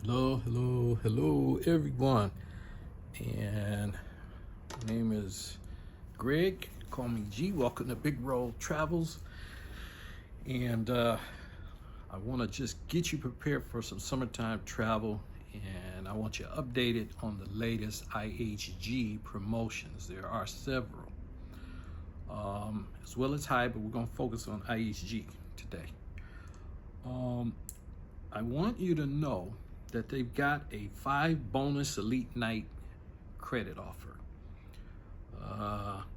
Hello, everyone. And my name is Greg. Call me G. Welcome to Big Roll Travels. And I want to just get you prepared for some summertime travel. And I want you updated on the latest IHG promotions. There are several, as well as high, but we're going to focus on IHG today. I want you to know that they've got a 5 bonus elite night credit offer.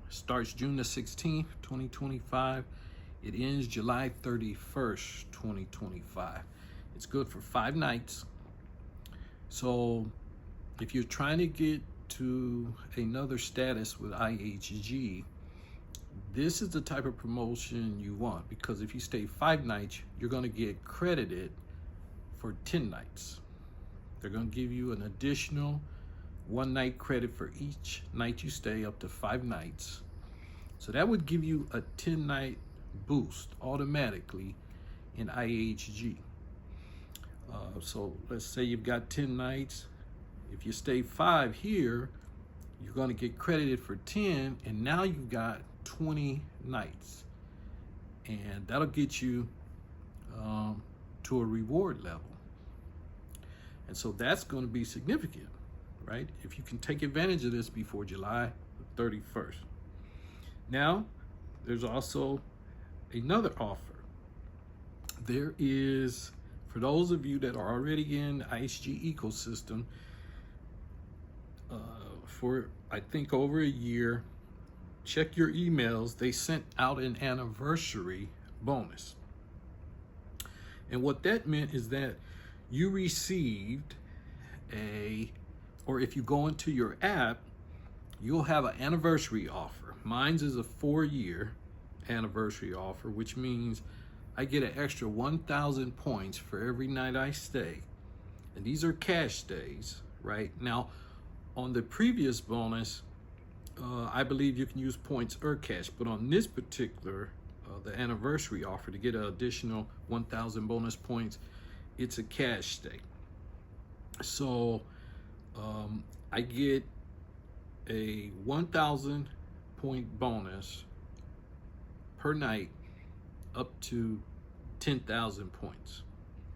Starts June the 16th, 2025. It ends July 31st, 2025. It's good for 5 nights. So if you're trying to get to another status with IHG, this is the type of promotion you want, because if you stay 5 nights, you're going to get credited for 10 nights. They're going to give you an additional 1 night credit for each night you stay, up to 5 nights. So that would give you a 10-night boost automatically in IHG. So let's say you've got 10 nights. If you stay 5 here, you're going to get credited for 10, and now you've got 20 nights. And that'll get you to a reward level. And so that's going to be significant, right? If you can take advantage of this before July 31st. Now, there's also another offer. There is, for those of you that are already in the IHG ecosystem, for I think over a year, check your emails. They sent out an anniversary bonus. And what that meant is that you received or if you go into your app, you'll have an anniversary offer. Mine's is a 4-year anniversary offer, which means I get an extra 1,000 points for every night I stay. And these are cash stays, right? Now, on the previous bonus, I believe you can use points or cash, but on this particular, the anniversary offer, to get an additional 1,000 bonus points, it's a cash stay. So I get a 1,000 point bonus per night up to 10,000 points.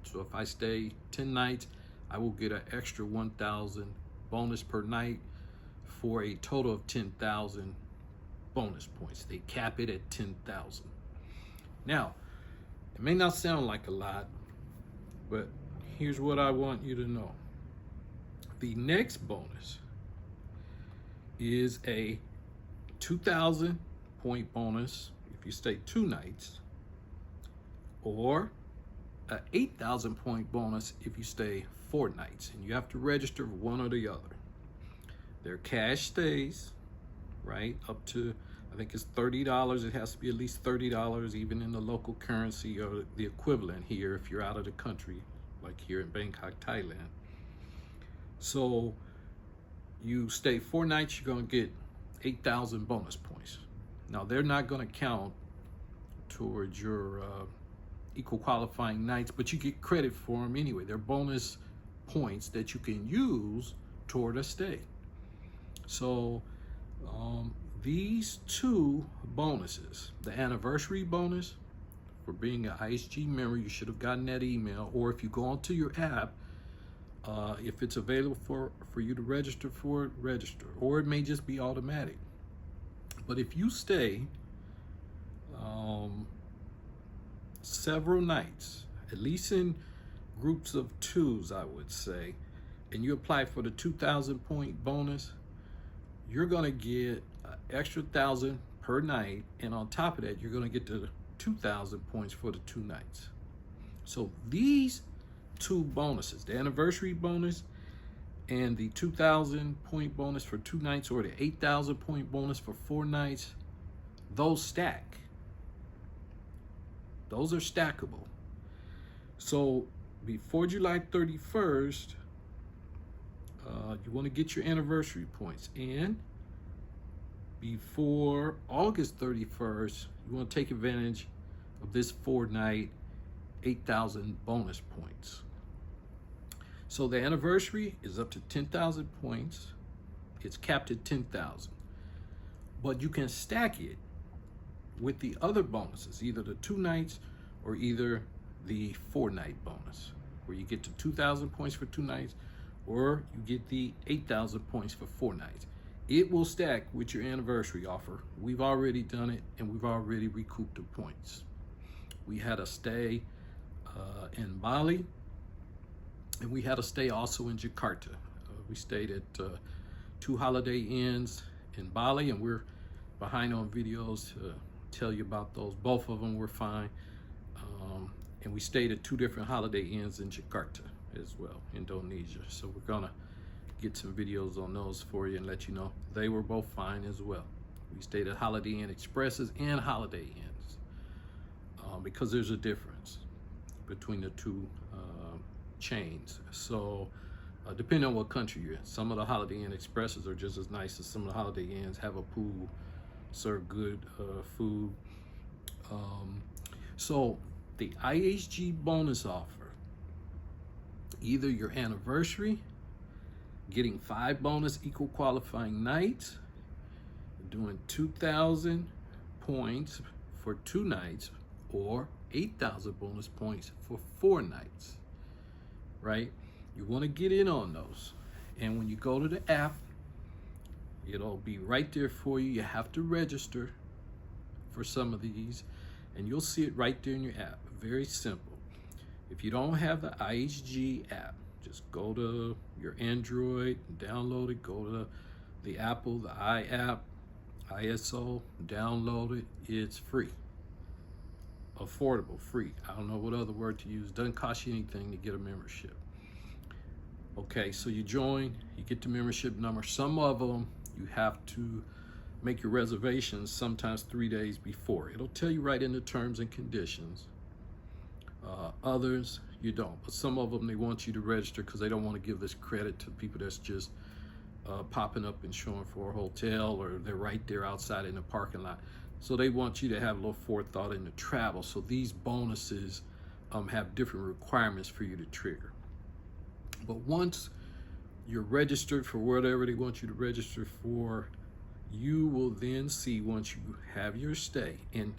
So if I stay 10 nights, I will get an extra 1,000 bonus per night for a total of 10,000 bonus points. They cap it at 10,000. Now, it may not sound like a lot, but here's what I want you to know. The next bonus is a 2,000 point bonus if you stay 2 nights, or a 8,000 point bonus if you stay 4 nights. And you have to register for one or the other. They're cash stays, right? Up to, I think it's $30. It has to be at least $30, even in the local currency or the equivalent here if you're out of the country, like here in Bangkok, Thailand. So you stay 4 nights, you're going to get 8,000 bonus points. Now, they're not going to count towards your equal qualifying nights, but you get credit for them anyway. They're bonus points that you can use toward a stay. So these 2 bonuses, the anniversary bonus for being an IHG member, you should have gotten that email, or if you go onto your app, if it's available for you to register for it, register, or it may just be automatic. But if you stay several nights, at least in groups of 2s, I would say, and you apply for the 2,000 point bonus, you're going to get an extra 1,000 per night, and on top of that, you're going to get the 2,000 points for the 2 nights. So these 2 bonuses, the anniversary bonus and the 2,000 point bonus for 2 nights, or the 8,000 point bonus for 4 nights, those stack. Those are stackable. So before July 31st, you want to get your anniversary points. And before August 31st, you want to take advantage of this 4-night 8,000 bonus points. So the anniversary is up to 10,000 points. It's capped at 10,000. But you can stack it with the other bonuses, either the 2 nights or either the 4-night bonus, where you get to 2,000 points for 2 nights, or you get the 8,000 points for 4 nights. It will stack with your anniversary offer. We've already done it, and we've already recouped the points. We had a stay in Bali, and we had a stay also in Jakarta. We stayed at 2 Holiday Inns in Bali, and we're behind on videos to tell you about those. Both of them were fine. And we stayed at 2 different Holiday Inns in Jakarta as well, Indonesia. So we're gonna get some videos on those for you and let you know they were both fine as well. We stayed at Holiday Inn Expresses and Holiday Inns because there's a difference between the 2 chains. So depending on what country you're in, some of the Holiday Inn Expresses are just as nice as some of the Holiday Inns, have a pool, serve good food. So the IHG bonus offer, either your anniversary, getting 5 bonus equal qualifying nights, doing 2,000 points for 2 nights, or 8,000 bonus points for 4 nights, right? You want to get in on those. And when you go to the app, it'll be right there for you. You have to register for some of these, and you'll see it right there in your app. Very simple. If you don't have the IHG app, just go to your Android, download it, go to the Apple, the iApp, ISO, download it. It's free. Affordable, free. I don't know what other word to use. Doesn't cost you anything to get a membership. Okay, so you join, you get the membership number. Some of them you have to make your reservations sometimes 3 days before. It'll tell you right in the terms and conditions. Others you don't, but some of them they want you to register because they don't want to give this credit to people that's just popping up and showing for a hotel, or they're right there outside in the parking lot. So they want you to have a little forethought in the travel. So these bonuses have different requirements for you to trigger. But once you're registered for whatever they want you to register for, you will then see, once you have your stay, and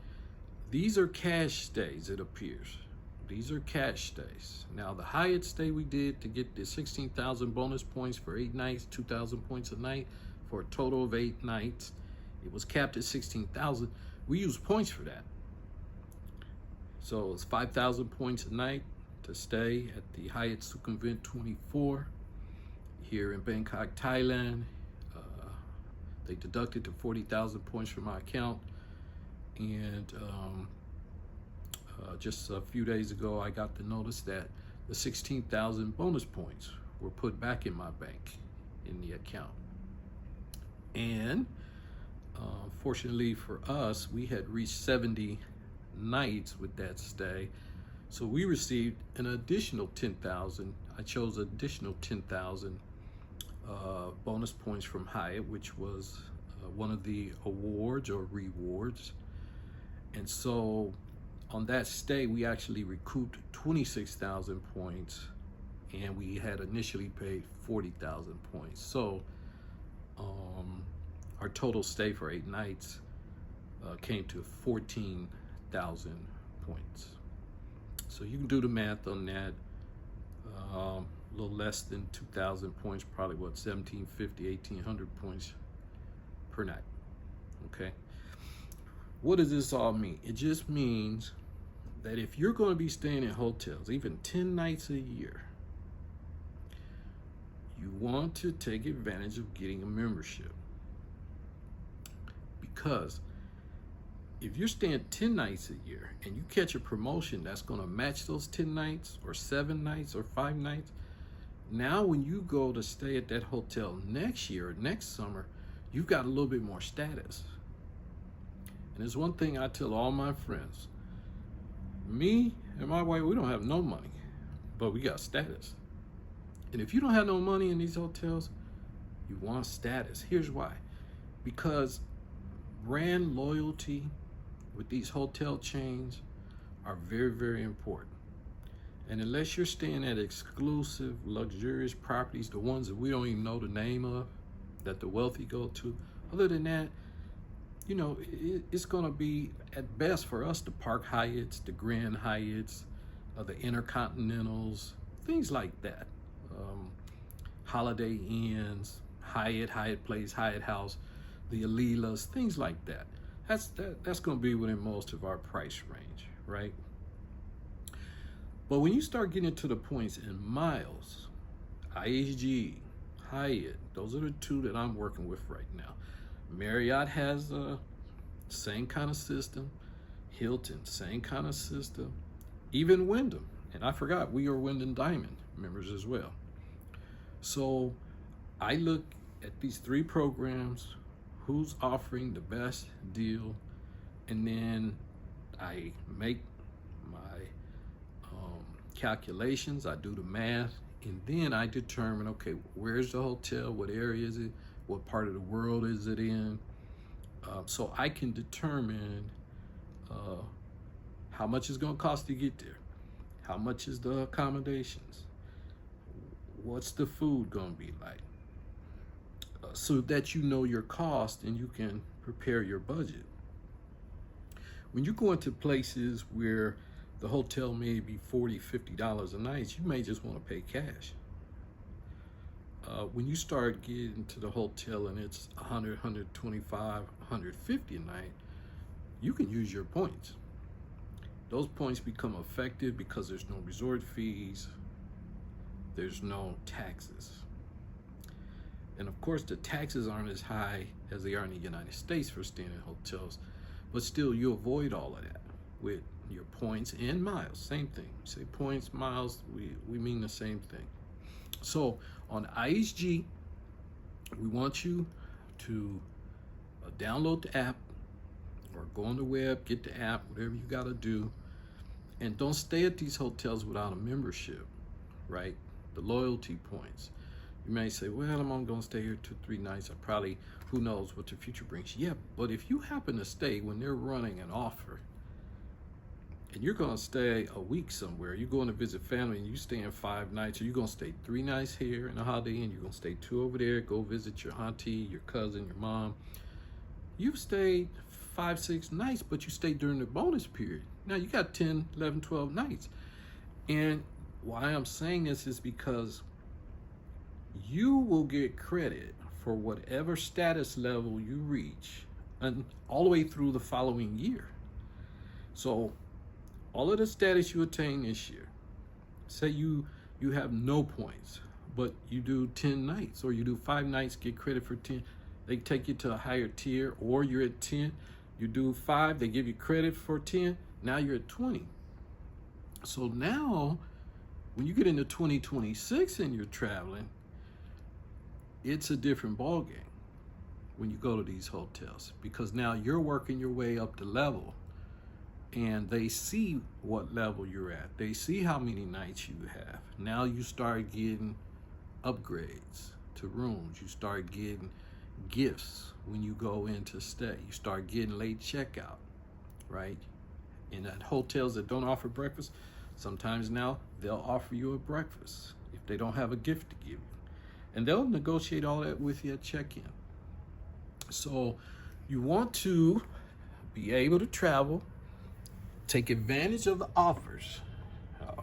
these are cash stays, it appears. These are cash stays. Now, the Hyatt stay we did to get the 16,000 bonus points for 8 nights, 2,000 points a night for a total of 8 nights. It was capped at 16,000. We used points for that. So it's 5,000 points a night to stay at the Hyatt Sukhumvit 24 here in Bangkok, Thailand. They deducted to 40,000 points from my account, and just a few days ago I got the notice that the 16,000 bonus points were put back in my bank in the account. And fortunately for us, we had reached 70 nights with that stay, so we received an additional 10,000. I chose additional 10,000 bonus points from Hyatt, which was one of the awards or rewards. And so on that stay, we actually recouped 26,000 points, and we had initially paid 40,000 points. So our total stay for 8 nights came to 14,000 points. So you can do the math on that. A little less than 2,000 points, probably what, 1,750, 1,800 points per night. Okay. What does this all mean? It just means that if you're going to be staying in hotels, even 10 nights a year, you want to take advantage of getting a membership. Because if you're staying 10 nights a year and you catch a promotion that's going to match those 10 nights or 7 nights or 5 nights, now when you go to stay at that hotel next year or next summer, you've got a little bit more status. And there's one thing I tell all my friends. Me and my wife, we don't have no money, but we got status. And if you don't have no money in these hotels, you want status. Here's why. Because brand loyalty with these hotel chains are very, very important. And unless you're staying at exclusive, luxurious properties, the ones that we don't even know the name of, that the wealthy go to, other than that, you know, it's going to be at best for us the Park Hyatts, the Grand Hyatts, the Intercontinentals, things like that. Holiday Inns, Hyatt Place, Hyatt House, the Alilas, things like that. That's going to be within most of our price range, right? But when you start getting to the points in miles, IHG, Hyatt, those are the two that I'm working with right now. Marriott has the same kind of system. Hilton, same kind of system. Even Wyndham, and I forgot, we are Wyndham Diamond members as well. So I look at these three programs, who's offering the best deal, and then I make my calculations, I do the math, and then I determine, okay, where's the hotel, what area is it, what part of the world is it in, so I can determine how much it's going to cost to get there, how much is the accommodations, what's the food going to be like, so that you know your cost and you can prepare your budget. When you go into places where the hotel may be $40, $50 a night, you may just want to pay cash. When you start getting to the hotel and it's 100, 125, 150 a night, you can use your points. Those points become effective because there's no resort fees, there's no taxes. And of course, the taxes aren't as high as they are in the United States for staying in hotels, but still you avoid all of that with your points and miles. Same thing. Say points, miles, we mean the same thing. So on IHG, we want you to download the app or go on the web, get the app, whatever you got to do. And don't stay at these hotels without a membership, right? The loyalty points. You may say, well, I'm only going to stay here 2-3 nights. I probably, who knows what the future brings. Yeah, but if you happen to stay when they're running an offer, and you're going to stay a week somewhere, you're going to visit family and you stay in 5 nights, or you're going to stay 3 nights here in a Holiday Inn, you're going to stay 2 over there, go visit your auntie, your cousin, your mom. You've stayed 5, 6 nights, but you stayed during the bonus period. Now you got 10, 11, 12 nights. And why I'm saying this is because you will get credit for whatever status level you reach and all the way through the following year. So all of the status you attain this year, say you have no points, but you do 10 nights or you do 5 nights, get credit for 10. They take you to a higher tier, or you're at 10, you do 5, they give you credit for 10, now you're at 20. So now when you get into 2026 and you're traveling, it's a different ballgame when you go to these hotels, because now you're working your way up the level and they see what level you're at. They see how many nights you have. Now you start getting upgrades to rooms. You start getting gifts when you go in to stay. You start getting late checkout, right? And at hotels that don't offer breakfast, sometimes now they'll offer you a breakfast if they don't have a gift to give you. And they'll negotiate all that with you at check-in. So you want to be able to travel, take advantage of the offers,